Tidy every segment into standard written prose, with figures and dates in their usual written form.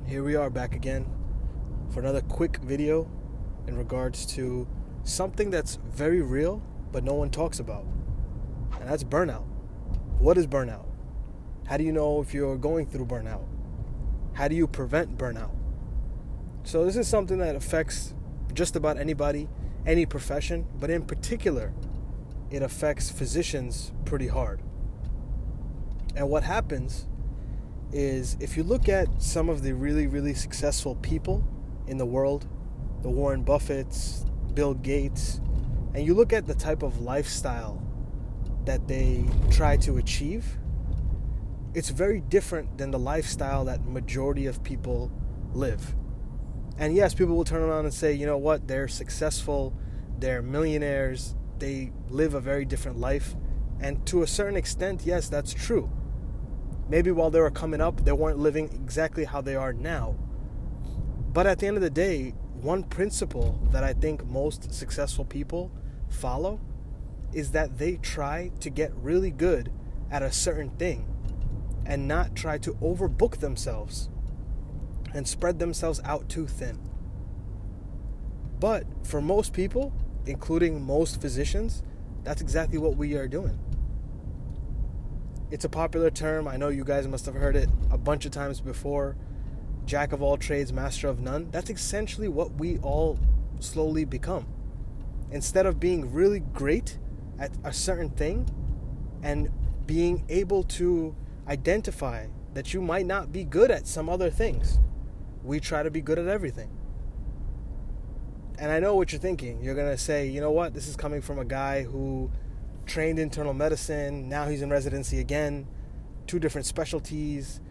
Here we are back again for another quick video in regards to something that's very real but no one talks about, and that's burnout. What is burnout? How do you know if you're going through burnout? How do you prevent burnout? So this is something that affects just about anybody, any profession, but in particular, it affects physicians pretty hard. And what happens is, if you look at some of the really, really successful people in the world, the Warren Buffetts, Bill Gates, and you look at the type of lifestyle that they try to achieve, it's very different than the lifestyle that majority of people live. And yes, people will turn around and say, you know what, they're successful, they're millionaires, they live a very different life. And to a certain extent, yes, that's true. Maybe while they were coming up, they weren't living exactly how they are now. But at the end of the day, one principle that I think most successful people follow is that they try to get really good at a certain thing and not try to overbook themselves and spread themselves out too thin. But for most people, including most physicians, that's exactly what we are doing. It's a popular term. I know you guys must have heard it a bunch of times before. Jack of all trades, master of none. That's essentially what we all slowly become. Instead of being really great at a certain thing and being able to identify that you might not be good at some other things, we try to be good at everything. And I know what you're thinking. You're going to say, you know what? This is coming from a guy who trained internal medicine. Now he's in residency again, 2 different specialties.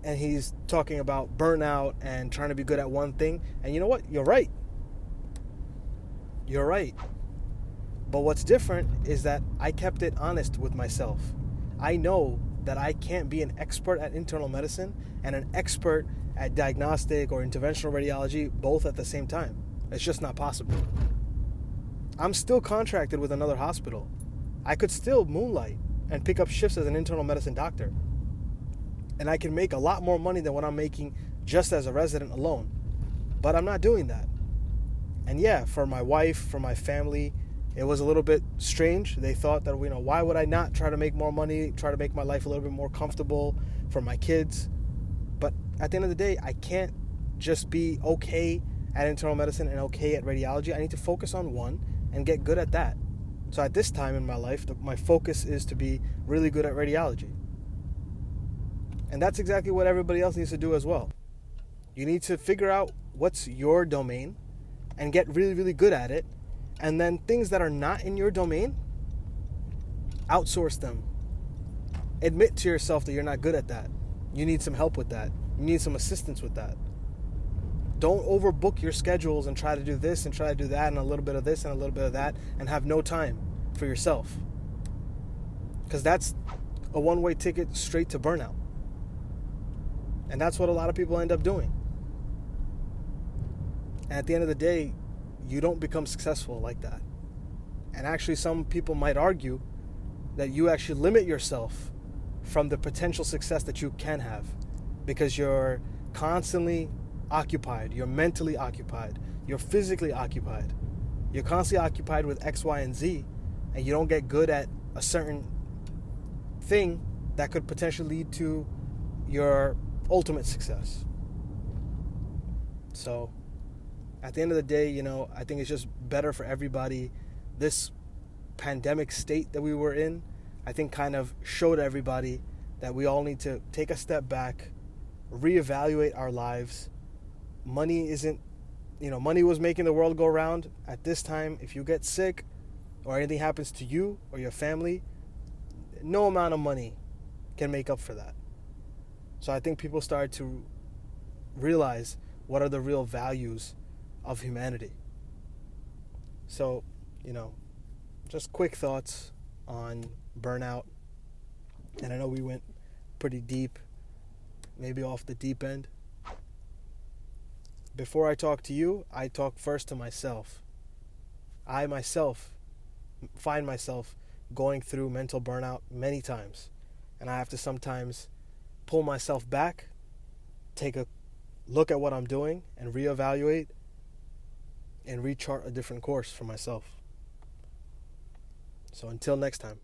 And he's talking about burnout and trying to be good at one thing. And you know what? You're right. You're right. But what's different is that I kept it honest with myself. I know that I can't be an expert at internal medicine and an expert at diagnostic or interventional radiology both at the same time. It's just not possible. I'm still contracted with another hospital. I could still moonlight and pick up shifts as an internal medicine doctor. And I can make a lot more money than what I'm making just as a resident alone. But I'm not doing that. And yeah, for my wife, for my family, it was a little bit strange. They thought that, why would I not try to make more money, try to make my life a little bit more comfortable for my kids? But at the end of the day, I can't just be okay at internal medicine and okay at radiology. I need to focus on one and get good at that. So at this time in my life, my focus is to be really good at radiology. And that's exactly what everybody else needs to do as well. You need to figure out what's your domain and get really, really good at it. And then things that are not in your domain, outsource them. Admit to yourself that you're not good at that. You need some help with that. You need some assistance with that. Don't overbook your schedules and try to do this and try to do that and a little bit of this and a little bit of that and have no time for yourself. Because that's a one-way ticket straight to burnout. And that's what a lot of people end up doing. And at the end of the day, you don't become successful like that. And actually, some people might argue that you actually limit yourself from the potential success that you can have because you're constantly occupied, you're mentally occupied, you're physically occupied. You're constantly occupied with X, Y, and Z, and you don't get good at a certain thing that could potentially lead to your ultimate success. So at the end of the day, I think it's just better for everybody. This pandemic state that we were in, I think kind of showed everybody that we all need to take a step back, reevaluate our lives. Money was making the world go round. At this time, if you get sick or anything happens to you or your family, no amount of money can make up for that. So I think people started to realize what are the real values of humanity. So, just quick thoughts on burnout. And I know we went pretty deep, maybe off the deep end. Before I talk to you, I talk first to myself. I myself find myself going through mental burnout many times. And I have to sometimes pull myself back take a look at what I'm doing and reevaluate and rechart a different course for myself. So until next time.